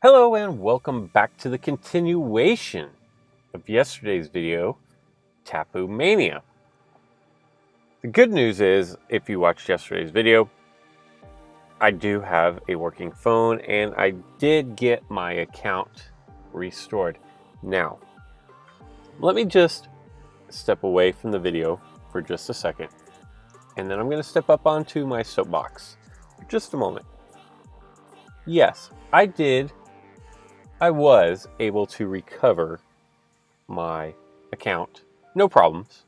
Hello and welcome back to the continuation of yesterday's video, Tapu Mania. The good news is, if you watched yesterday's video, I do have a working phone and I did get my account restored. Now, let me just step away from the video for just a second, and then I'm going to step up onto my soapbox for just a moment. Yes, I was able to recover my account, no problems.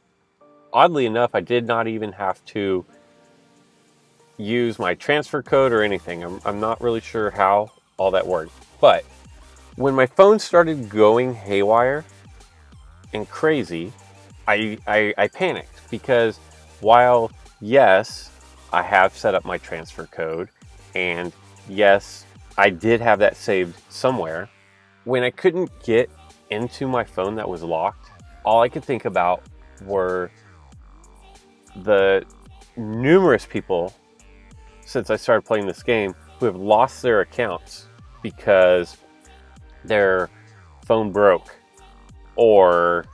Oddly enough, I did not even have to use my transfer code or anything. I'm not really sure how all that worked. But when my phone started going haywire and crazy, I panicked because while, yes, I have set up my transfer code and yes, I did have that saved somewhere, when I couldn't get into my phone that was locked, all I could think about were the numerous people since I started playing this game who have lost their accounts because their phone broke or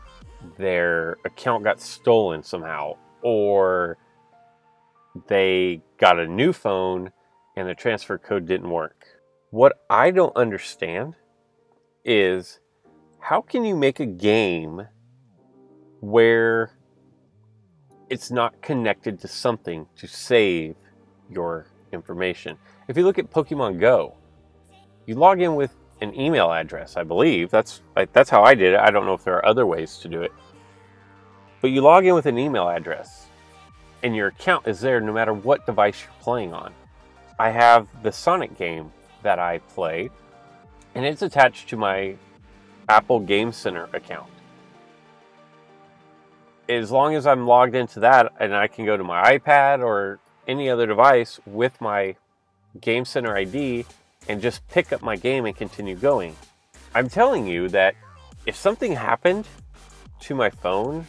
their account got stolen somehow, or they got a new phone and the transfer code didn't work. What I don't understand is, how can you make a game where it's not connected to something to save your information? If you look at Pokemon Go, you log in with an email address, I believe. That's how I did it. I don't know if there are other ways to do it. But you log in with an email address, and your account is there no matter what device you're playing on. I have the Sonic game that I play, and it's attached to my Apple Game Center account. As long as I'm logged into that and I can go to my iPad or any other device with my Game Center ID and just pick up my game and continue going. I'm telling you that if something happened to my phone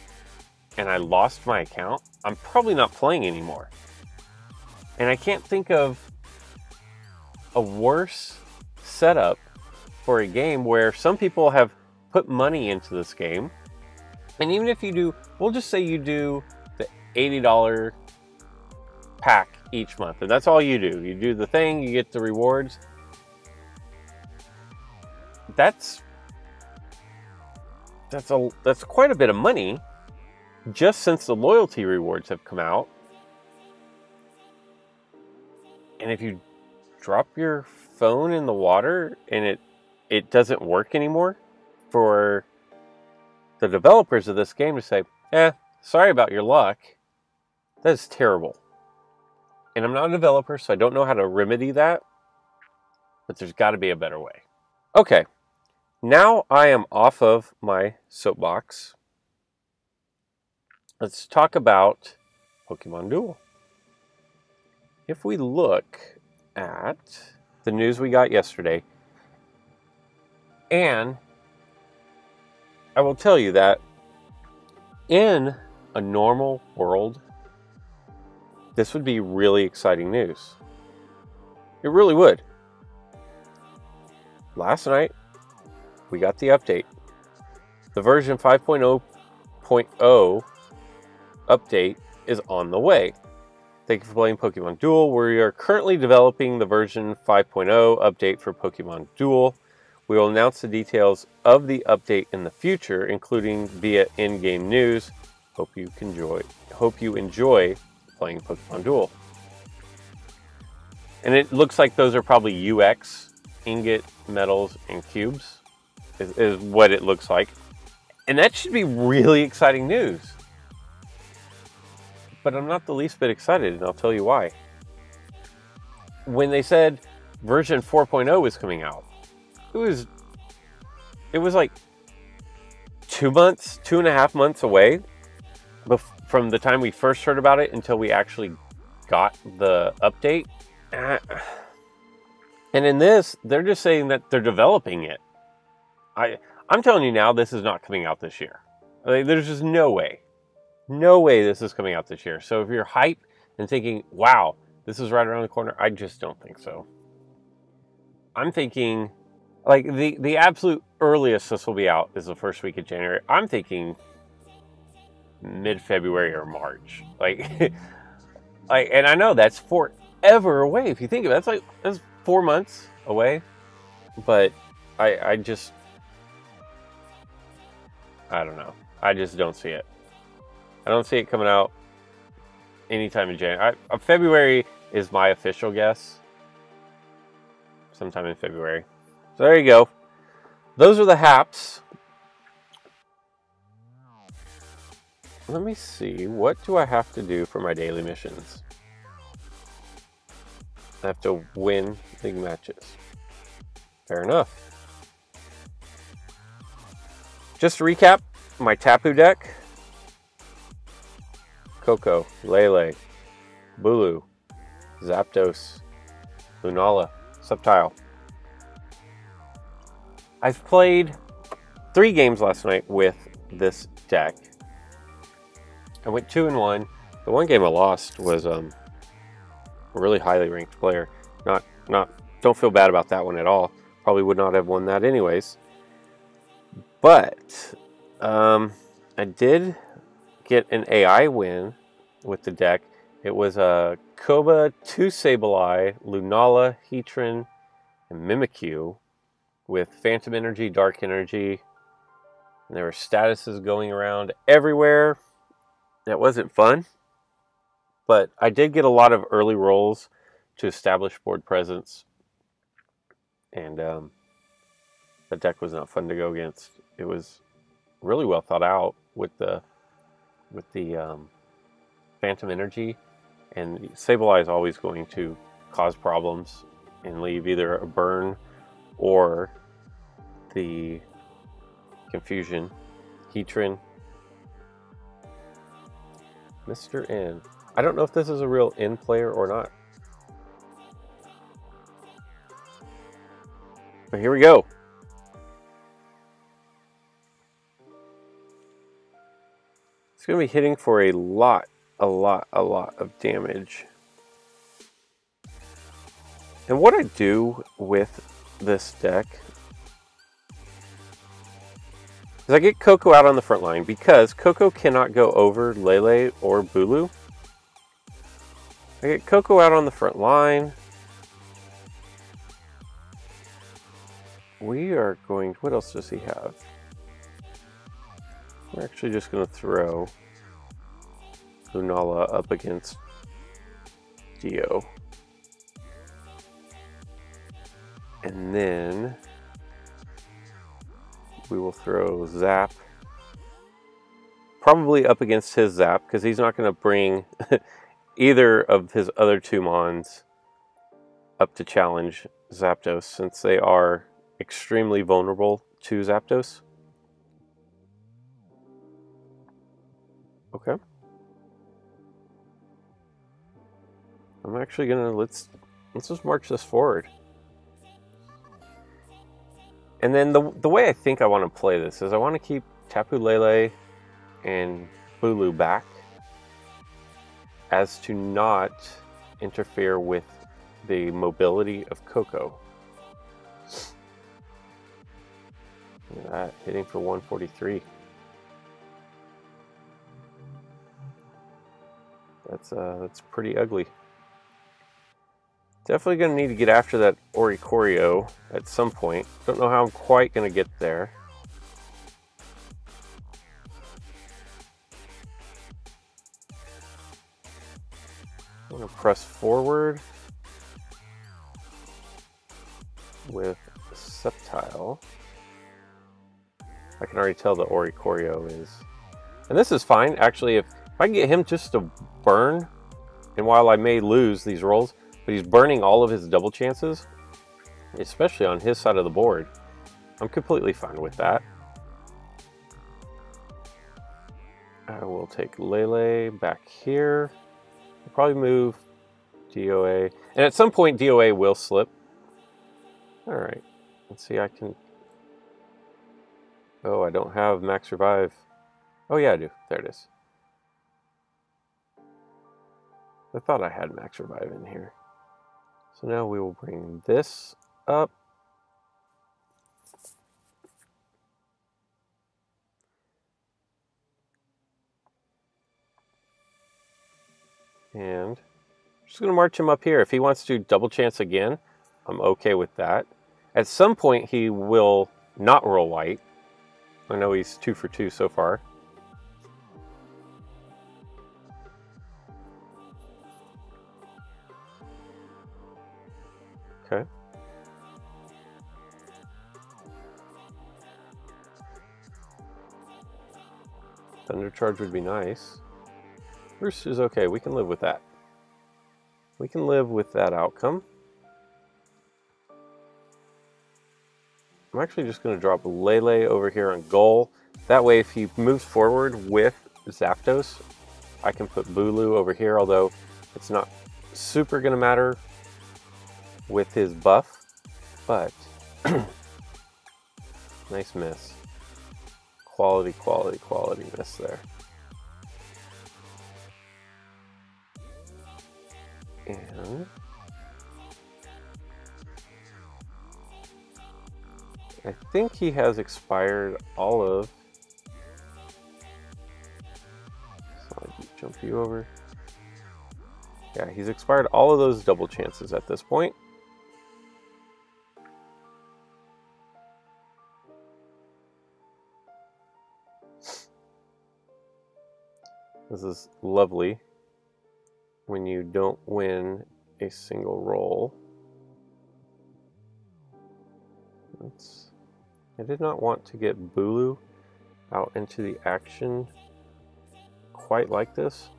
and I lost my account, I'm probably not playing anymore. And I can't think of a worse setup for a game where some people have put money into this game. And even if you do, we'll just say you do the $80 pack each month, and that's all you do. You do the thing, you get the rewards. That's quite a bit of money just since the loyalty rewards have come out. And if you drop your phone in the water and it doesn't work anymore, for the developers of this game to say, sorry about your luck, that is terrible. And I'm not a developer, so I don't know how to remedy that, but there's got to be a better way. Okay, now I am off of my soapbox. Let's talk about Pokemon Duel. If we look at the news we got yesterday, and I will tell you that in a normal world, this would be really exciting news. It really would. Last night, we got the update. The version 5.0.0 update is on the way. Thank you for playing Pokemon Duel. We are currently developing the version 5.0 update for Pokemon Duel. We will announce the details of the update in the future, including via in-game news. Hope you enjoy playing Pokemon Duel. And it looks like those are probably UX, ingot, metals, and cubes, is what it looks like. And that should be really exciting news. But I'm not the least bit excited, and I'll tell you why. When they said version 4.0 was coming out, it was like 2 months, 2.5 months away from the time we first heard about it until we actually got the update. And in this, they're just saying that they're developing it. I'm telling you now, this is not coming out this year. Like, there's just no way. No way this is coming out this year. So if you're hyped and thinking, wow, this is right around the corner, I just don't think so. I'm thinking Like, the absolute earliest this will be out is the first week of January. I'm thinking mid-February or March. Like, like, and I know that's forever away. If you think of it, that's 4 months away. But I just, I don't know. I just don't see it. I don't see it coming out anytime in January. February is my official guess. Sometime in February. So there you go. Those are the haps. Let me see. What do I have to do for my daily missions? I have to win league matches. Fair enough. Just to recap, my Tapu deck: Coco, Lele, Bulu, Zapdos, Lunala, Sceptile. I've played 3 games last night with this deck. I went 2-1. The one game I lost was a really highly ranked player. Don't feel bad about that one at all. Probably would not have won that anyways. But I did get an AI win with the deck. It was a Koba, 2 Sableye, Lunala, Heatran, and Mimikyu with Phantom Energy, Dark Energy. And there were statuses going around everywhere. That wasn't fun. But I did get a lot of early rolls to establish board presence. And the deck was not fun to go against. It was really well thought out with the Phantom Energy, and Sableye is always going to cause problems and leave either a burn or the confusion. Heatran, Mr. N. I don't know if this is a real N player or not. But here we go. It's going to be hitting for a lot of damage. And what I do with this deck is I get Coco out on the front line because Coco cannot go over Lele or Bulu. I get Coco out on the front line. We are going, what else does he have? We're actually just going to throw Lunala up against Dio. And then we will throw Zap probably up against his Zap because he's not going to bring either of his other 2 Mons up to challenge Zapdos since they are extremely vulnerable to Zapdos. Okay. I'm actually gonna let's just march this forward. And then the way I think I want to play this is I want to keep Tapu Lele and Bulu back as to not interfere with the mobility of Coco. Look at that, hitting for 143. That's pretty ugly. Definitely going to need to get after that Oricorio at some point. Don't know how I'm quite going to get there. I'm going to press forward with Sceptile. I can already tell the Oricorio is. And this is fine. Actually, if I can get him just to burn, and while I may lose these rolls, but he's burning all of his double chances, especially on his side of the board, I'm completely fine with that. I will take Lele back here. I'll probably move DOA. And at some point, DOA will slip. Alright. Let's see, I can... Oh, I don't have Max Revive. Oh yeah, I do. There it is. I thought I had Max Revive in here. So now we will bring this up. And I'm just going to march him up here. If he wants to double chance again, I'm okay with that. At some point, he will not roll white. I know he's 2 for 2 so far. Okay. Thunder Charge would be nice. Roost is okay. We can live with that. We can live with that outcome. I'm actually just going to drop Lele over here on goal. That way, if he moves forward with Zapdos, I can put Bulu over here, although it's not super going to matter with his buff. But, nice miss. Quality, quality, quality miss there. And I think he has expired all of... So I jump you over. Yeah, he's expired all of those double chances at this point. This is lovely when you don't win a single roll. I did not want to get Bulu out into the action quite like this,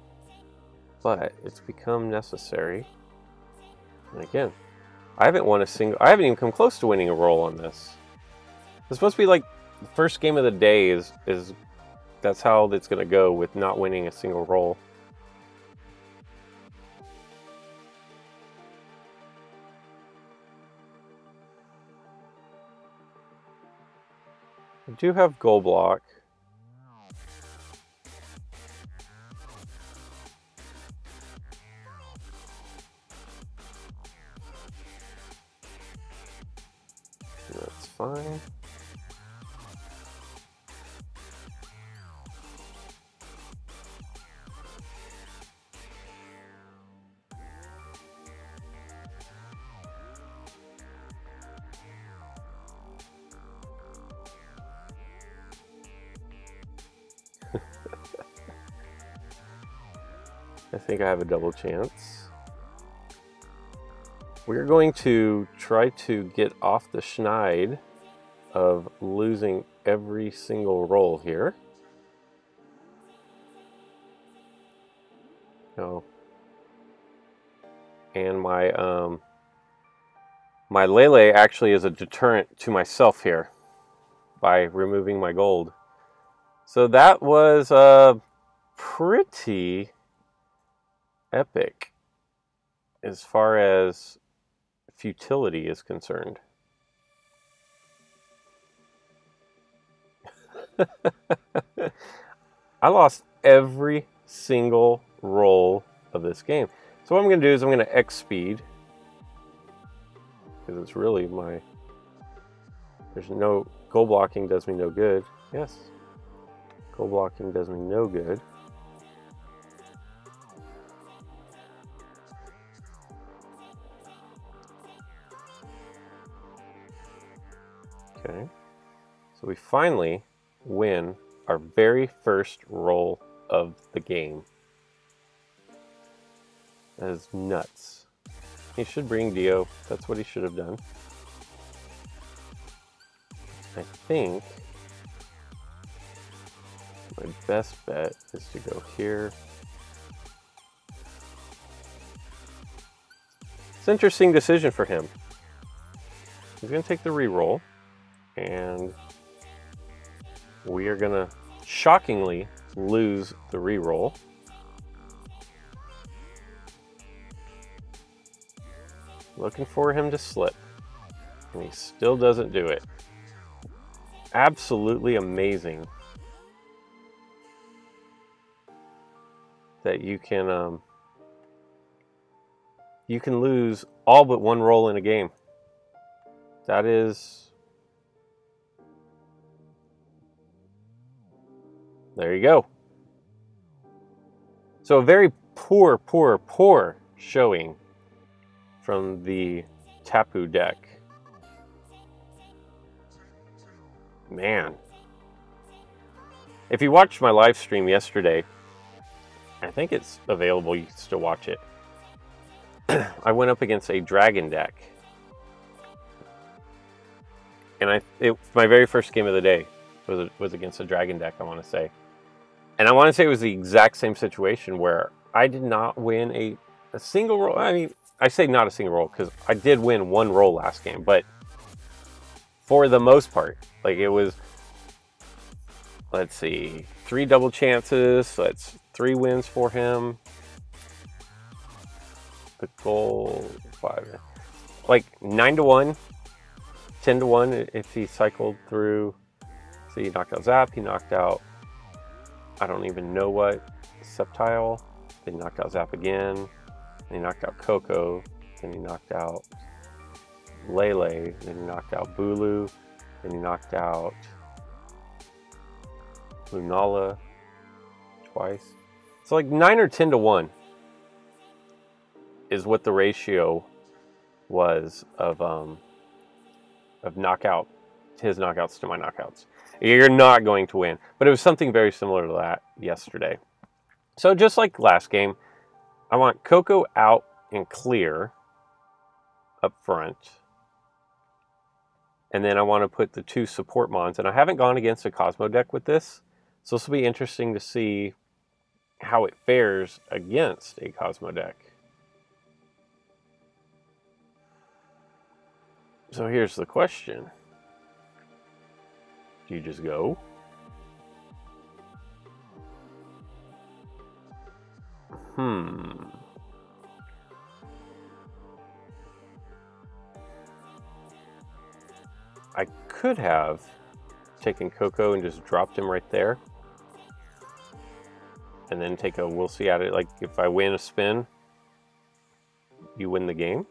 but it's become necessary. And again, I haven't even come close to winning a roll on this. It's supposed to be like the first game of the day is that's how it's going to go with not winning a single roll. I do have goal block. That's fine. I think I have a double chance. We're going to try to get off the schneid of losing every single roll here. Oh. And my Lele actually is a deterrent to myself here by removing my gold. So that was pretty epic as far as futility is concerned. I lost every single roll of this game. So what I'm going to do is I'm going to X speed, because it's really my... There's no... Goal blocking does me no good. Yes. Goal blocking does me no good. Okay. So we finally win our very first roll of the game. That is nuts. He should bring Dio. That's what he should have done. I think my best bet is to go here. It's an interesting decision for him. He's going to take the reroll, and we are going to shockingly lose the reroll. Looking for him to slip, and he still doesn't do it. Absolutely amazing that you can lose all but one roll in a game. That is... There you go. So a very poor, poor, poor showing from the Tapu deck. Man. If you watched my live stream yesterday, I think it's available, you can still watch it. I went up against a dragon deck. And my very first game of the day was against a dragon deck, I want to say. And I want to say it was the exact same situation where I did not win a single roll. I mean, I say not a single roll because I did win one roll last game, but for the most part, like it was, let's see, 3 double chances, so that's 3 wins for him. The goal, 5, like 9-1, 10-1 if he cycled through. So he knocked out Zap, he knocked out, I don't even know what, Sceptile, then he knocked out Zap again, then he knocked out Coco, then he knocked out Lele, then he knocked out Bulu, then he knocked out Lunala twice. So like 9 or 10-1 is what the ratio was of knockout, his knockouts to my knockouts. You're not going to win, but it was something very similar to that yesterday. So just like last game, I want Coco out and clear up front. And then I want to put the 2 support mons. And I haven't gone against a Cosmo deck with this, so this will be interesting to see how it fares against a Cosmo deck. So here's the question. Do you just go? I could have taken Coco and just dropped him right there. And then take a we'll see at it. Like if I win a spin, you win the game.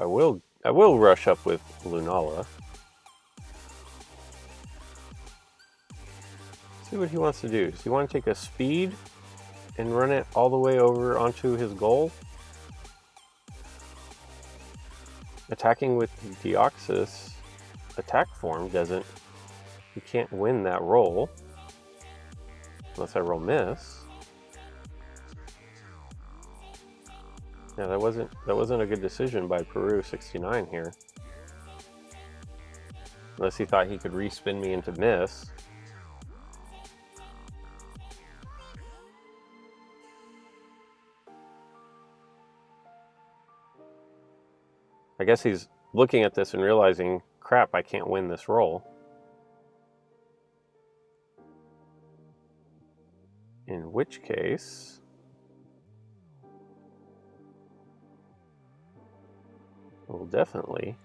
I will rush up with Lunala. See what he wants to do. Does he want to take a speed and run it all the way over onto his goal? Attacking with Deoxys attack form doesn't, you can't win that roll unless I roll miss. Yeah, that wasn't a good decision by Peru 69 here. Unless he thought he could respin me into miss. I guess he's looking at this and realizing, crap, I can't win this roll. In which case, we'll definitely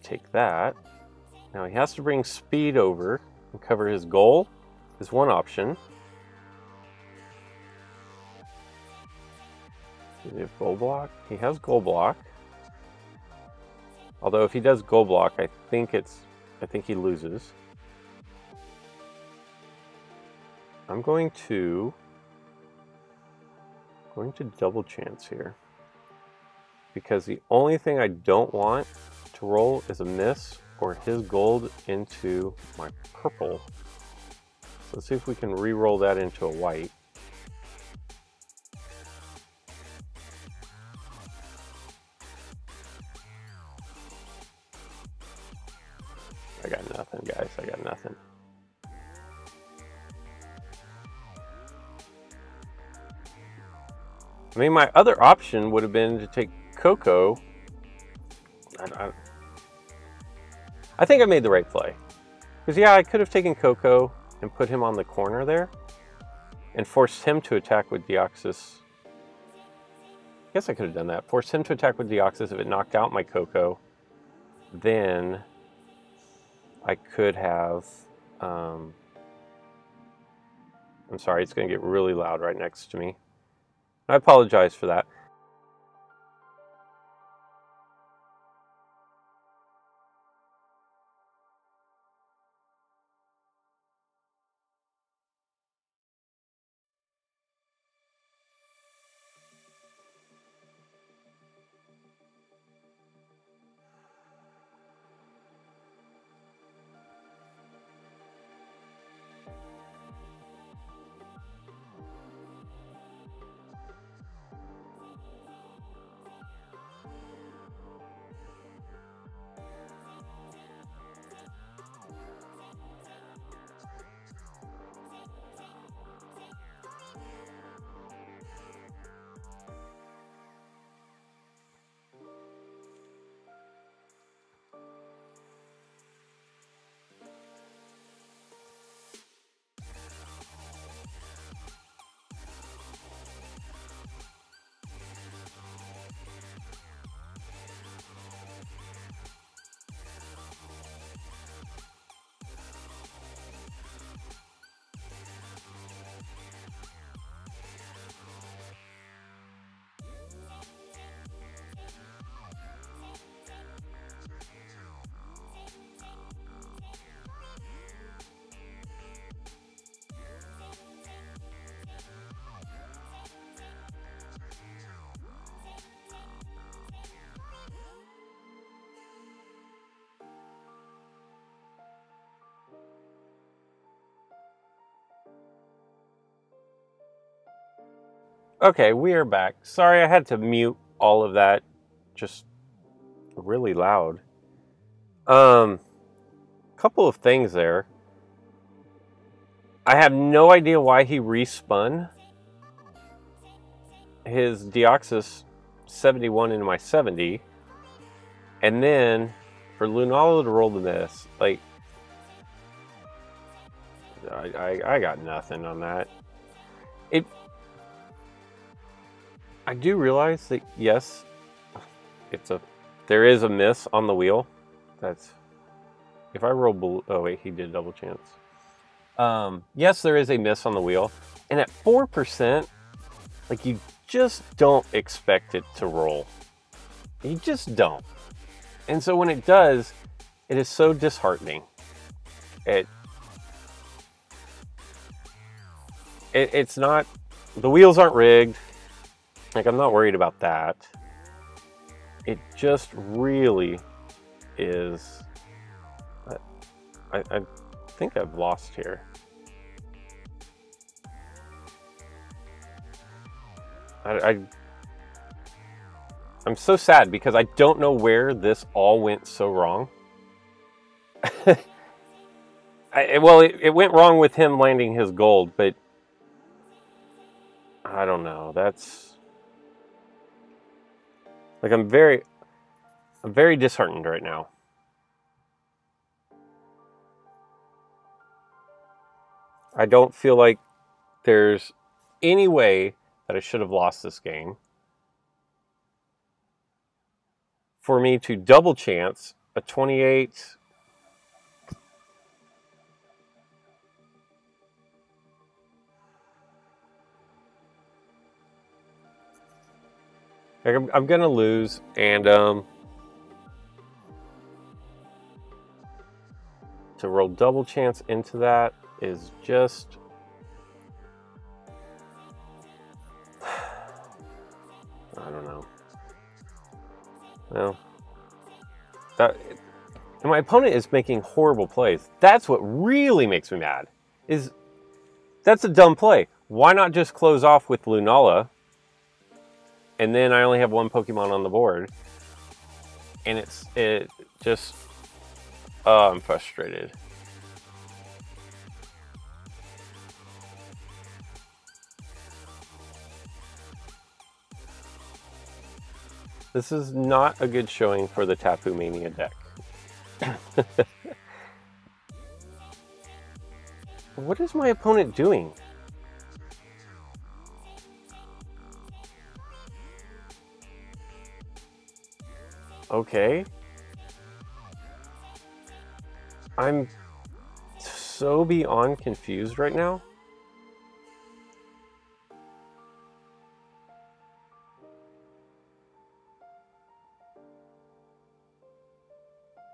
take that. Now he has to bring speed over and cover his goal, is one option. Does he have goal block? He has goal block. Although if he does goal block, I think he loses. I'm going to double chance here. Because the only thing I don't want to roll is a miss or his gold into my purple. So let's see if we can re-roll that into a white. I got nothing, guys. I got nothing. I mean, my other option would have been to take Coco. I think I made the right play. Because, yeah, I could have taken Coco and put him on the corner there and forced him to attack with Deoxys. I guess I could have done that. Forced him to attack with Deoxys. If it knocked out my Coco, then I could have... I'm sorry, it's going to get really loud right next to me. I apologize for that. Okay, we are back. Sorry, I had to mute all of that. Just really loud. Couple of things there. I have no idea why he respun his Deoxys 71 into my 70. And then for Lunala to roll the miss, like, I got nothing on that. I do realize that, yes, there is a miss on the wheel. That's, if I roll blue, oh wait, he did double chance. Yes, there is a miss on the wheel. And at 4%, like, you just don't expect it to roll. You just don't. And so when it does, it is so disheartening. It's not, the wheels aren't rigged. Like, I'm not worried about that. It just really is. I think I've lost here. I'm so sad because I don't know where this all went so wrong. Well, it went wrong with him landing his gold, but I don't know. That's, like, I'm very disheartened right now. I don't feel like there's any way that I should have lost this game. For me to double chance a 28. I'm going to lose, and to roll double chance into that is just, I don't know. Well, and my opponent is making horrible plays. That's what really makes me mad. That's a dumb play. Why not just close off with Lunala? And then I only have one Pokemon on the board. And it just, oh, I'm frustrated. This is not a good showing for the Tapu Mania deck. What is my opponent doing? Okay. I'm so beyond confused right now.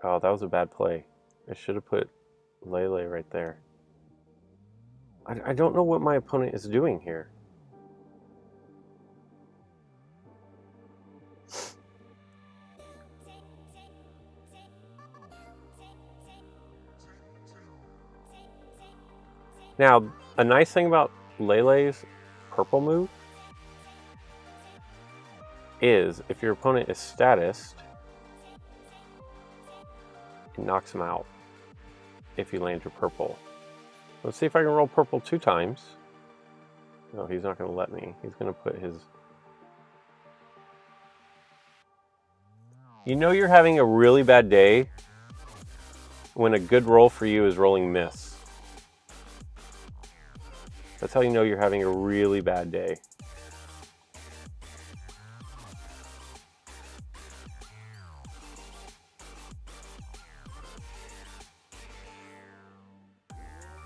Oh, that was a bad play. I should have put Lele right there. I don't know what my opponent is doing here. Now, a nice thing about Lele's purple move is if your opponent is statused, it knocks him out if you land your purple. Let's see if I can roll purple 2 times. No, he's not going to let me. He's going to put his... You know you're having a really bad day when a good roll for you is rolling miss. That's how you know you're having a really bad day.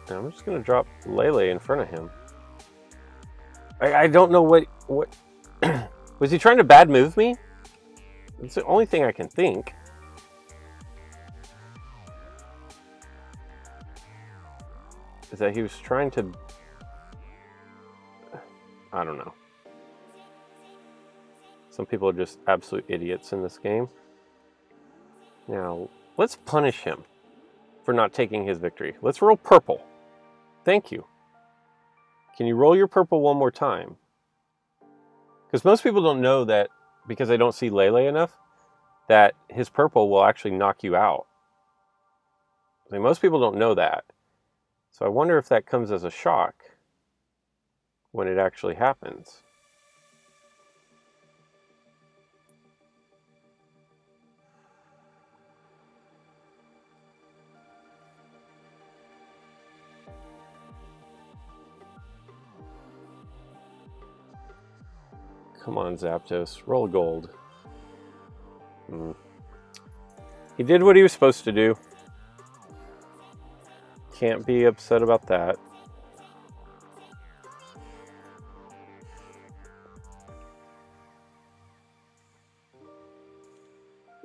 Now I'm just going to drop Lele in front of him. I don't know what was he trying to bad move me? It's the only thing I can think. Is that he was trying to... I don't know. Some people are just absolute idiots in this game. Now, let's punish him for not taking his victory. Let's roll purple. Thank you. Can you roll your purple one more time? Because most people don't know that, because they don't see Lele enough, that his purple will actually knock you out. I mean, most people don't know that. So I wonder if that comes as a shock when it actually happens. Come on, Zapdos. Roll gold. He did what he was supposed to do. Can't be upset about that.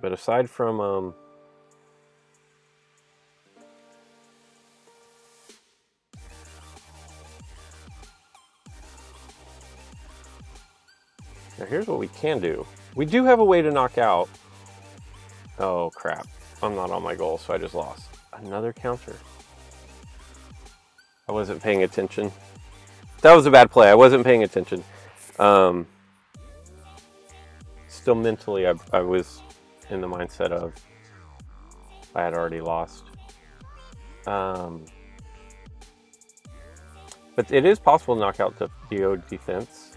But aside from now here's what we can do. We do have a way to knock out. Oh crap. I'm not on my goal, so I just lost. Another counter. I wasn't paying attention. That was a bad play. I wasn't paying attention. Still mentally, I was in the mindset of I had already lost. But it is possible to knock out the DO defense,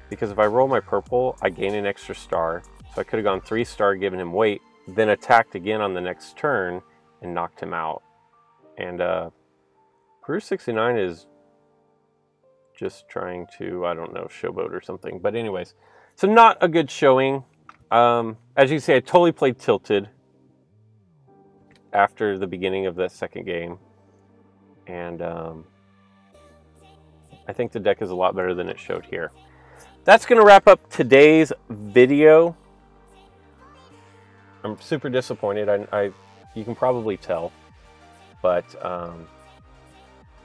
because if I roll my purple, I gain an extra star. So I could have gone 3-star, given him weight, then attacked again on the next turn and knocked him out. And Peru 69 is just trying to, I don't know, showboat or something. But anyways, so not a good showing. As you can see, I totally played tilted after the beginning of the second game. And I think the deck is a lot better than it showed here. That's going to wrap up today's video. I'm super disappointed. You can probably tell. But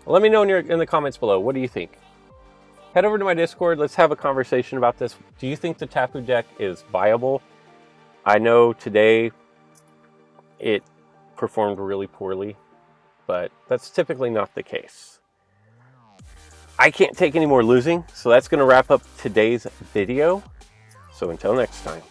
let me know in the comments below. What do you think? Head over to my Discord. Let's have a conversation about this. Do you think the Tapu deck is viable? I know today it performed really poorly, but that's typically not the case. I can't take any more losing, so that's going to wrap up today's video. So until next time.